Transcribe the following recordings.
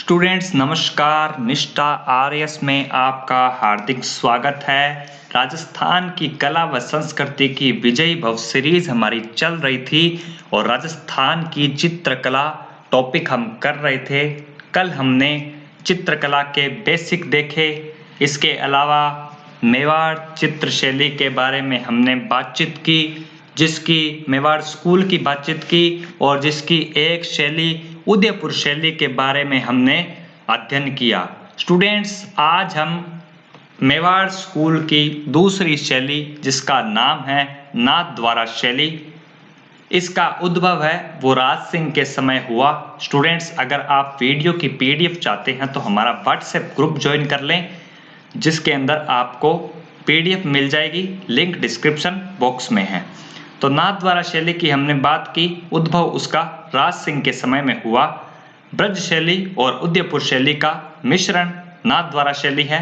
Students नमस्कार। निष्ठा RS में आपका हार्दिक स्वागत है। राजस्थान की कला व संस्कृति की विजयी भव सीरीज हमारी चल रही थी और राजस्थान की चित्रकला टॉपिक हम कर रहे थे। कल हमने चित्रकला के बेसिक देखे। इसके अलावा मेवाड़ चित्रशैली के बारे में हमने बातचीत की, जिसकी मेवाड़ स्कूल की बातचीत की और जिसकी एक शैली उदयपुर शैली के बारे में हमने अध्ययन किया। स्टूडेंट्स, आज हम मेवाड़ स्कूल की दूसरी शैली जिसका नाम है नाथद्वारा शैली, इसका उद्भव है वो राज सिंह के समय हुआ। स्टूडेंट्स, अगर आप वीडियो की पीडीएफ चाहते हैं तो हमारा व्हाट्सएप ग्रुप ज्वाइन कर लें, जिसके अंदर आपको पीडीएफ मिल जाएगी। लिंक डिस्क्रिप्शन बॉक्स में है। तो नाथद्वारा शैली की हमने बात की। उद्भव उसका राज सिंह के समय में हुआ। ब्रज शैली और उदयपुर शैली का मिश्रण नाथद्वारा शैली है।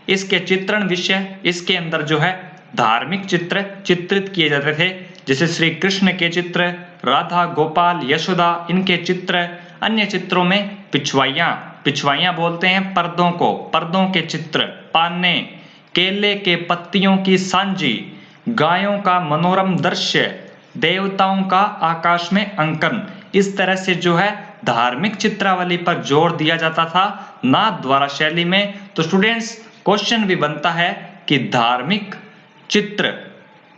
इसके चित्रण विषय, इसके अंदर जो है धार्मिक चित्र चित्रित किए जाते थे, जैसे श्री कृष्ण के चित्र, राधा गोपाल यशोदा इनके चित्र। अन्य चित्रों में पिछवाइयां बोलते हैं पर्दों को, पर्दों के चित्र, पाने, केले के पत्तियों की सांजी, गायों का मनोरम दृश्य, देवताओं का आकाश में अंकन, इस तरह से जो है धार्मिक चित्रावली पर जोर दिया जाता था नाथद्वारा शैली में। तो स्टूडेंट्स, क्वेश्चन भी बनता है कि धार्मिक चित्र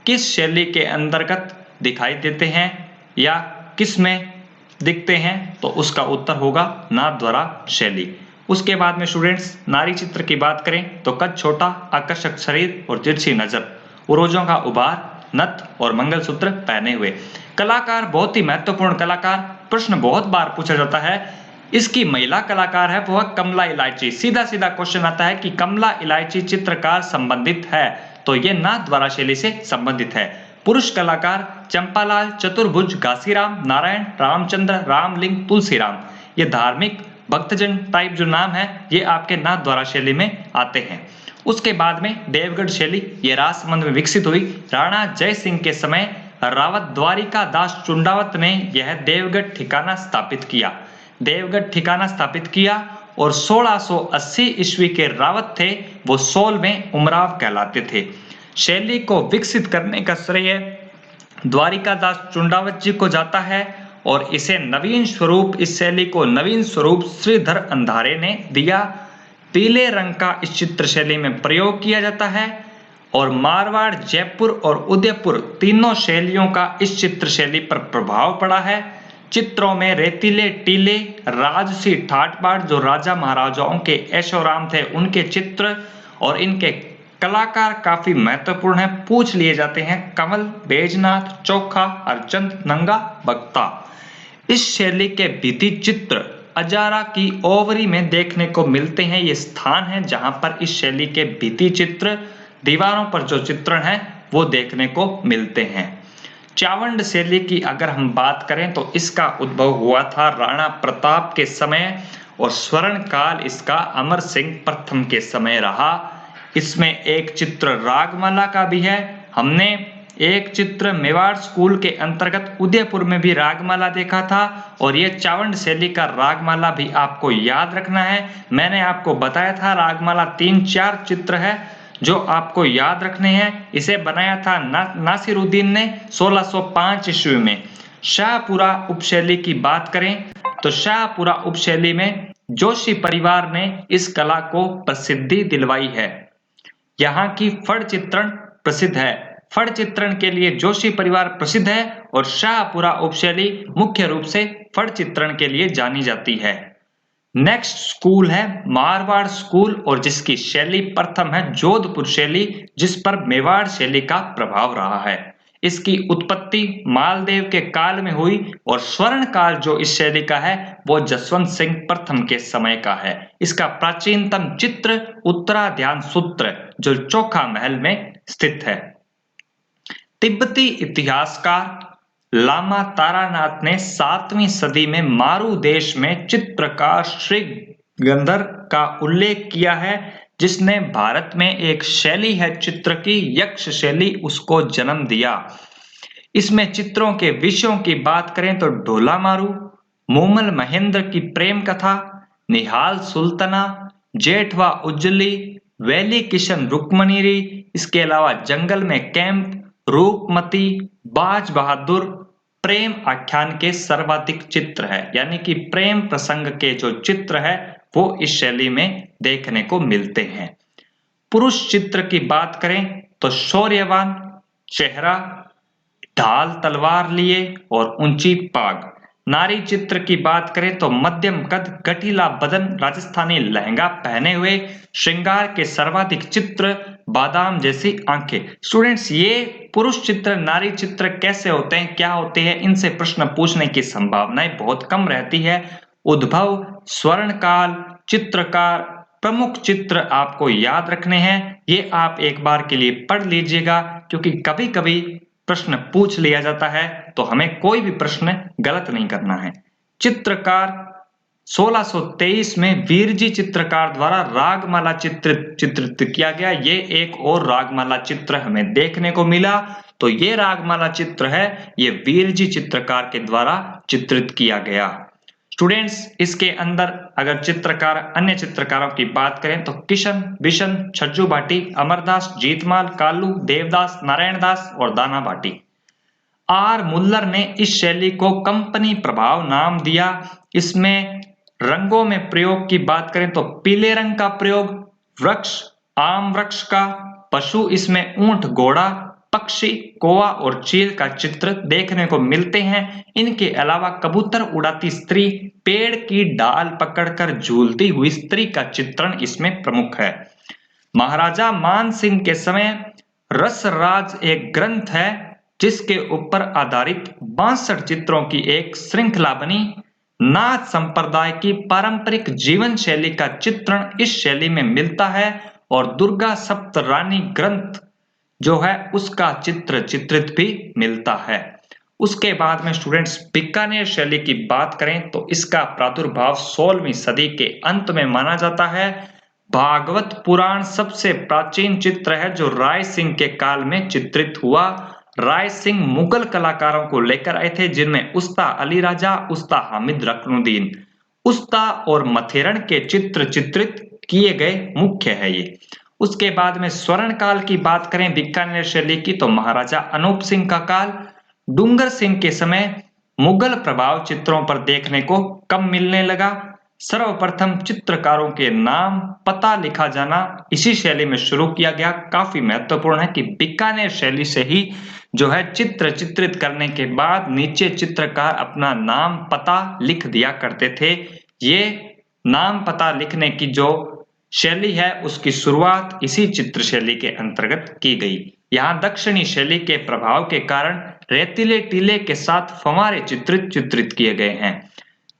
किस शैली के अंतर्गत दिखाई देते हैं या किस में दिखते हैं, तो उसका उत्तर होगा नाथद्वारा शैली। उसके बाद में स्टूडेंट्स, नारी चित्र की बात करें तो कद छोटा, आकर्षक शरीर और तिरछी नजर, उरोजों का उभार, नथ और मंगलसूत्र पहने हुए। कलाकार बहुत ही महत्वपूर्ण कलाकार, प्रश्न बहुत बार पूछा जाता है। इसकी महिला कलाकार है वह कमला इलायची। सीधा सीधा क्वेश्चन आता है कि कमला इलायची चित्रकार संबंधित है, तो ये नाथद्वारा शैली से संबंधित है। पुरुष कलाकार चंपालाल, चतुर्भुज, घासीराम, नारायण, रामचंद्र, रामलिंग, तुलसीराम, ये धार्मिक भक्तजन टाइप जो नाम है ये आपके नाथद्वारा शैली में आते हैं। उसके बाद में देवगढ़ शैली, ये राजसमंद में विकसित हुई। राणा जय सिंह के समय रावत द्वारिका दास चुंडावत ने यह देवगढ़ ठिकाना स्थापित किया। देवगढ़ ठिकाना स्थापित किया और 1680 ईस्वी के रावत थे वो 16वें उमराव कहलाते थे। शैली को विकसित करने का श्रेय द्वारिका दास चुंडावत जी को जाता है और इसे नवीन स्वरूप, इस शैली को नवीन स्वरूप श्रीधर अंधारे ने दिया। पीले रंग का इस चित्र शैली में प्रयोग किया जाता है और मारवाड़, जयपुर और उदयपुर तीनों शैलियों का इस चित्र शैली पर प्रभाव पड़ा है। चित्रों में रेतीले टीले, राजसी ठाट बाट, जो राजा महाराजाओं के ऐशोआराम थे उनके चित्र और इनके कलाकार काफी महत्वपूर्ण है, पूछ लिए जाते हैं। कमल, बैजनाथ, चोखा, हरचंद, नंगा, बख्ता। इस शैली के भित्ति चित्र अजारा की ओवरी में देखने को मिलते हैं। ये स्थान है जहां पर इस शैली के भित्ति चित्र, दीवारों पर जो चित्रण है वो देखने को मिलते हैं। चावंड शैली की अगर हम बात करें तो इसका उद्भव हुआ था राणा प्रताप के समय और स्वर्ण काल इसका अमर सिंह प्रथम के समय रहा। इसमें एक चित्र रागमाला का भी है। हमने एक चित्र मेवाड़ स्कूल के अंतर्गत उदयपुर में भी रागमाला देखा था और ये चावंड शैली का रागमाला भी आपको याद रखना है। मैंने आपको बताया था रागमाला 3-4 चित्र है जो आपको याद रखने हैं। इसे बनाया था नासिरुद्दीन ने 1605 ईस्वी में। शाहपुरा उपशैली की बात करें तो शाहपुरा उपशैली में जोशी परिवार ने इस कला को प्रसिद्धि दिलवाई है। यहाँ की फड़ चित्रण प्रसिद्ध है। फड़ चित्रण के लिए जोशी परिवार प्रसिद्ध है और शाहपुरा उपशैली मुख्य रूप से फड़ चित्रण के लिए जानी जाती है। नेक्स्ट स्कूल है मारवाड़ स्कूल और जिसकी शैली प्रथम है जोधपुर शैली, जिस पर मेवाड़ शैली का प्रभाव रहा है। इसकी उत्पत्ति मालदेव के काल में हुई और स्वर्ण काल जो इस शैली का है वो जसवंत सिंह प्रथम के समय का है। इसका प्राचीनतम चित्र उत्तराध्यान सूत्र जो चोखा महल में स्थित है। तिब्बती इतिहासकार लामा तारानाथ ने 7वीं सदी में मारू देश में चित्रकार श्री गंधर का उल्लेख किया है, जिसने भारत में एक शैली है चित्र की, यक्ष शैली, उसको जन्म दिया। इसमें चित्रों के विषयों की बात करें तो ढोला मारू, मोमल महेंद्र की प्रेम कथा, निहाल सुल्ताना, जेठवा उज्जली, वैली किशन रुक्मणीरी, इसके अलावा जंगल में कैंप, रूपमती, बाज बहादुर प्रेम आख्यान के सर्वाधिक चित्र है, यानी कि प्रेम प्रसंग के जो चित्र है वो इस शैली में देखने को मिलते हैं। पुरुष चित्र की बात करें तो शौर्यवान चेहरा, ढाल तलवार लिए और ऊंची पाग। नारी चित्र की बात करें तो मध्यम कद, गठीला बदन, राजस्थानी लहंगा पहने हुए, श्रृंगार के सर्वाधिक चित्र, बादाम जैसी आंखें। स्टूडेंट्स, ये पुरुष चित्र नारी चित्र कैसे होते हैं, क्या होते हैं, इनसे प्रश्न पूछने की संभावनाएं बहुत कम रहती है। उद्भव, स्वर्णकाल, चित्रकार, प्रमुख चित्र आपको याद रखने हैं। ये आप एक बार के लिए पढ़ लीजिएगा, क्योंकि कभी कभी प्रश्न पूछ लिया जाता है तो हमें कोई भी प्रश्न गलत नहीं करना है। चित्रकार 1623 में वीरजी चित्रकार द्वारा रागमाला चित्रित किया गया। ये एक और रागमाला चित्र हमें देखने को मिला, तो ये रागमाला चित्र है, ये वीरजी चित्रकार के द्वारा चित्रित किया गया। स्टूडेंट्स, इसके अंदर अगर चित्रकार अन्य चित्रकारों की बात करें तो किशन, बिशन, छज्जू भाटी, अमरदास, जीतमाल, कालू, देवदास, नारायण दास और दाना भाटी। आर मुल्लर ने इस शैली को कंपनी प्रभाव नाम दिया। इसमें रंगों में प्रयोग की बात करें तो पीले रंग का प्रयोग, वृक्ष आम वृक्ष का, पशु इसमें ऊंट, घोड़ा, पक्षी, कौवा और चील का चित्र देखने को मिलते हैं। इनके अलावा कबूतर उड़ाती स्त्री, पेड़ की डाल पकड़कर झूलती हुई स्त्री का चित्रण इसमें प्रमुख है। महाराजा मान सिंह के समय रसराज एक ग्रंथ है जिसके ऊपर आधारित 62 चित्रों की एक श्रृंखला बनी। नाथ संप्रदाय की पारंपरिक जीवन शैली का चित्रण इस शैली में मिलता है और दुर्गा सप्तरानी ग्रंथ जो है उसका चित्र चित्रित भी मिलता है। उसके बाद में स्टूडेंट्स बीकानेर शैली की बात करें तो इसका प्रादुर्भाव 16वीं सदी के अंत में माना जाता है। भागवत पुराण सबसे प्राचीन चित्र है जो राय सिंह के काल में चित्रित हुआ। राय सिंह मुगल कलाकारों को लेकर आए थे, जिनमें उस्ता अली राजा, उस्ता हामिद रकनुद्दीन, उस्ता और मथेरण के चित्र चित्रित किए गए मुख्य है ये। उसके बाद में स्वर्ण काल की बात करें बीकानेर शैली की तो महाराजा अनूप सिंह का काल। डूंगर सिंह के समय मुगल प्रभाव चित्रों पर देखने को कम मिलने लगा। सर्वप्रथम चित्रकारों के नाम पता लिखा जाना इसी शैली में शुरू किया गया। काफी महत्वपूर्ण है कि बीकानेर शैली से ही जो है चित्र चित्रित करने के बाद नीचे चित्रकार अपना नाम पता लिख दिया करते थे। ये नाम पता लिखने की जो शैली है उसकी शुरुआत इसी चित्र शैली के अंतर्गत की गई। यहाँ दक्षिणी शैली के प्रभाव के कारण रेतीले टीले के साथ फंवारे चित्रित किए गए हैं।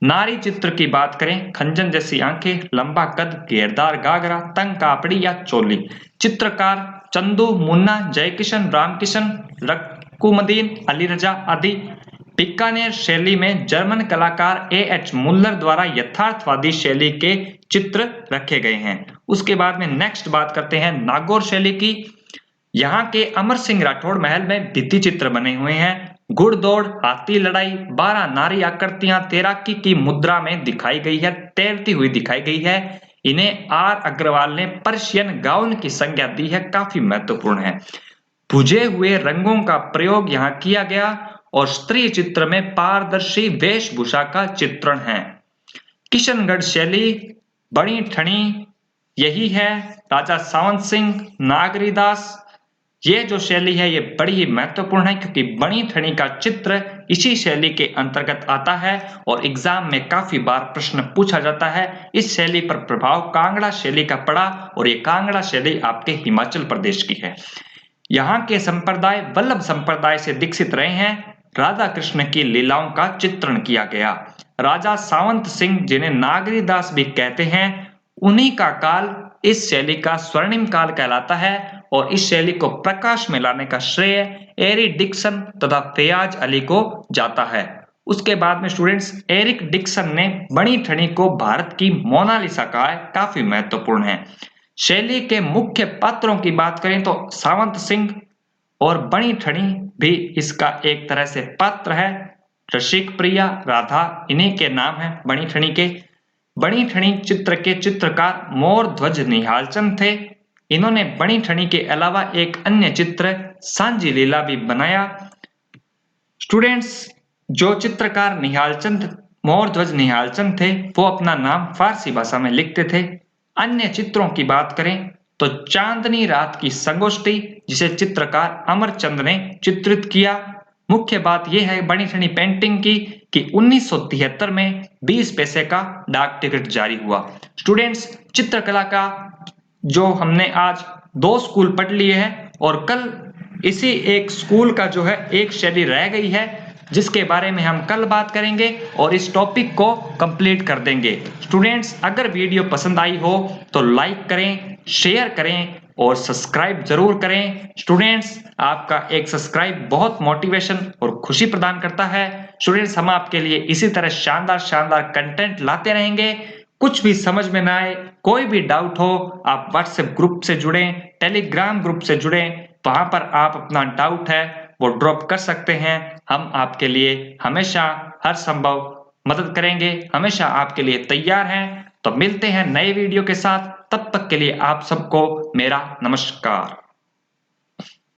नारी चित्र की बात करें, खंजन जैसी आंखें, लंबा कद, घेरदार घाघरा, तंग कापड़ी या चोली। चित्रकार चंदू, मुन्ना, जयकिशन, रामकिशन, रकुमुद्दीन, अली रजा आदि। बीकानेर शैली में जर्मन कलाकार एएच मुल्लर द्वारा यथार्थवादी शैली के चित्र रखे गए हैं। उसके बाद में नेक्स्ट बात करते हैं नागौर शैली की। यहाँ के अमर सिंह राठौड़ महल में भित्ति चित्र बने हुए हैं। घुड़दौड़, हाथी लड़ाई, 12 नारी आकृतियां तैराकी की मुद्रा में दिखाई गई है, तैरती हुई दिखाई गई है। इन्हें आर अग्रवाल ने पर्शियन गाउन की संज्ञा दी है, काफी महत्वपूर्ण है। बुझे हुए रंगों का प्रयोग यहाँ किया गया और स्त्री चित्र में पारदर्शी वेशभूषा का चित्रण है। किशनगढ़ शैली बड़ी ठणी यही है। राजा सावंत सिंह, नागरीदास, ये जो शैली है ये बड़ी ही महत्वपूर्ण है क्योंकि बड़ी ठणी का चित्र इसी शैली के अंतर्गत आता है और एग्जाम में काफी बार प्रश्न पूछा जाता है। इस शैली पर प्रभाव कांगड़ा शैली का पड़ा और ये कांगड़ा शैली आपके हिमाचल प्रदेश की है। यहाँ के संप्रदाय वल्लभ संप्रदाय से दीक्षित रहे हैं। राधा कृष्ण की लीलाओं का चित्रण किया गया। राजा सावंत सिंह, जिन्हें नागरीदास भी कहते हैं, उन्हीं का काल इस शैली का स्वर्णिम काल कहलाता है और इस शैली को प्रकाश में लाने का श्रेय एरी डिक्सन तथा फयाज अली को जाता है। उसके बाद में स्टूडेंट्स एरिक डिक्सन ने बड़ी ठणी को भारत की मोनालिसा कहा है, काफी महत्वपूर्ण है। शैली के मुख्य पात्रों की बात करें तो सावंत सिंह और बड़ी ठणी भी इसका एक तरह से पात्र है। रसिक प्रिया, राधा, इन्हीं के नाम है बड़ी ठणी के। बणी ठणी चित्र के चित्रकार मोर ध्वज निहालचंद थे। इन्होंने बणी ठणी के अलावा एक अन्य चित्र सांझी लीला भी बनाया। स्टूडेंट्स, जो चित्रकार निहालचंद मोर ध्वज निहालचंद थे वो अपना नाम फारसी भाषा में लिखते थे। अन्य चित्रों की बात करें तो चांदनी रात की संगोष्ठी, जिसे चित्रकार अमरचंद ने चित्रित किया। मुख्य बात यह है बणी ठनी पेंटिंग की कि 1973 में 20 पैसे का डाक टिकट जारी हुआ। स्टूडेंट्स, चित्रकला का जो हमने आज 2 स्कूल पढ़ लिए हैं और कल इसी एक स्कूल का जो है एक शैली रह गई है, जिसके बारे में हम कल बात करेंगे और इस टॉपिक को कंप्लीट कर देंगे। स्टूडेंट्स, अगर वीडियो पसंद आई हो तो लाइक करें, शेयर करें और सब्सक्राइब जरूर करें। स्टूडेंट्स, आपका एक सब्सक्राइब बहुत मोटिवेशन और खुशी प्रदान करता है। स्टूडेंट्स, हम आपके लिए इसी तरह शानदार शानदार कंटेंट लाते रहेंगे। कुछ भी समझ में ना आए, कोई भी डाउट हो, आप व्हाट्सएप ग्रुप से जुड़ें, टेलीग्राम ग्रुप से जुड़ें, वहां पर आप अपना डाउट है वो ड्रॉप कर सकते हैं। हम आपके लिए हमेशा हर संभव मदद करेंगे, हमेशा आपके लिए तैयार हैं। तो मिलते हैं नए वीडियो के साथ, तब तक के लिए आप सबको मेरा नमस्कार।